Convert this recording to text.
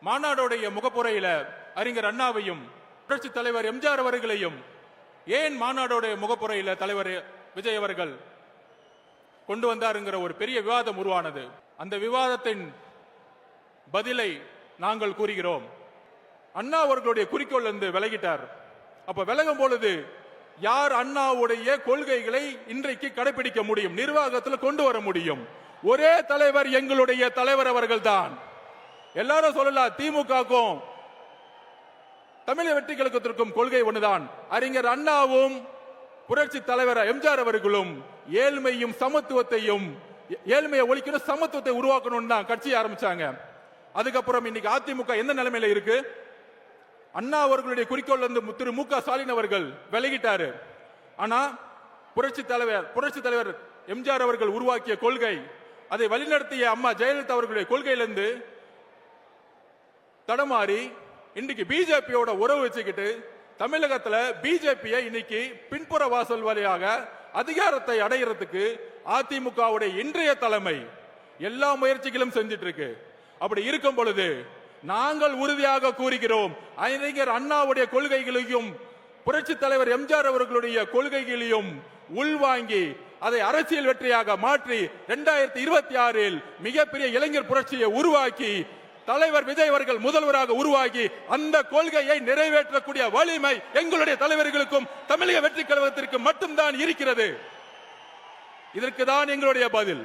மாநாடுடைய முகப்புரையில அறிஞர் அண்ணாவையும் புரட்சி தலைவர் எம்ஜிஆர் அவர்களையும் ஏன் மாநாடுடைய முகப்புரையில தலைவர் விஜய் அவர்கள் கொண்டு வந்தாருங்கிற ஒரு பெரிய விவாதம் உருவானது. அந்த விவாதத்தின் பதிலை நாங்கள் கூறுகிறோம். அண்ணா அவர்களுடைய குறிக்கோள் இருந்து விலகிட்டார். அப்ப விலகும் பொழுது யார் அண்ணாவுடைய கொள்கைகளை இன்றைக்கு கடைபிடிக்க முடியும், நிர்வாகத்தில் கொண்டு வர முடியும்? ஒரே தலைவர், எங்களுடைய தலைவர் அவர்கள் தான். எல்லாரும் சொல்லலாம், திமுகவுக்கும் தமிழக வெற்றி கழகத்திற்கும் கொள்கை ஒன்றுதான். அறிஞர் அண்ணாவும் புரட்சி தலைவர் எம்ஜிஆர் அவர்களும் ஏழ்மையும் சமத்துவத்தையும், ஏழ்மையை ஒழிக்கணும், சமத்துவத்தை உருவாக்கணும் தான் கட்சியை ஆரம்பிச்சாங்க. அதுக்கப்புறம் இன்னைக்கு அதிமுக எந்த நிலைமையில இருக்கு? அண்ணா அவர்களுடைய குறிக்கோள் வந்து திரு மு க ஸ்டாலின் அவர்கள் விலகிட்டாரு. ஆனா புரட்சி தலைவர் எம்ஜிஆர் அவர்கள் உருவாக்கிய கொள்கை, அதை வழிநடத்திய அம்மா ஜெயலலிதா அவர்களுடைய கொள்கையிலிருந்து தடமாறி இன்னைக்கு பிஜேபியோட உறவு வச்சுக்கிட்டு தமிழகத்துல பிஜேபியை இன்னைக்கு பின்புற வாசல் வழியாக அதிகாரத்தை அடைகிறதுக்கு அதிமுகவுடைய இன்றைய தலைமை எல்லா முயற்சிகளும் செஞ்சிட்டு இருக்கு. அப்படி இருக்கும் பொழுது நாங்கள் உறுதியாக கூறுகிறோம், அறிஞர் அண்ணாவுடைய கொள்கைகளையும் புரட்சி தலைவர் எம்ஜிஆர் அவர்களுடைய கொள்கைகளையும் உள்வாங்கி அதை அரசியல் வெற்றியாக மாற்றி 2026 மிகப்பெரிய இளைஞர் புரட்சியை உருவாக்கி தலைவர் விஜய் அவர்கள் முதல்வராக உருவாகி அந்த கொள்கையை நிறைவேற்றக்கூடிய வலிமை எங்களுடைய தலைவர்களுக்கும் தமிழக வெற்றி கழகத்திற்கு மட்டும்தான் இருக்கிறது. இதற்கு தான் எங்களுடைய பதில்.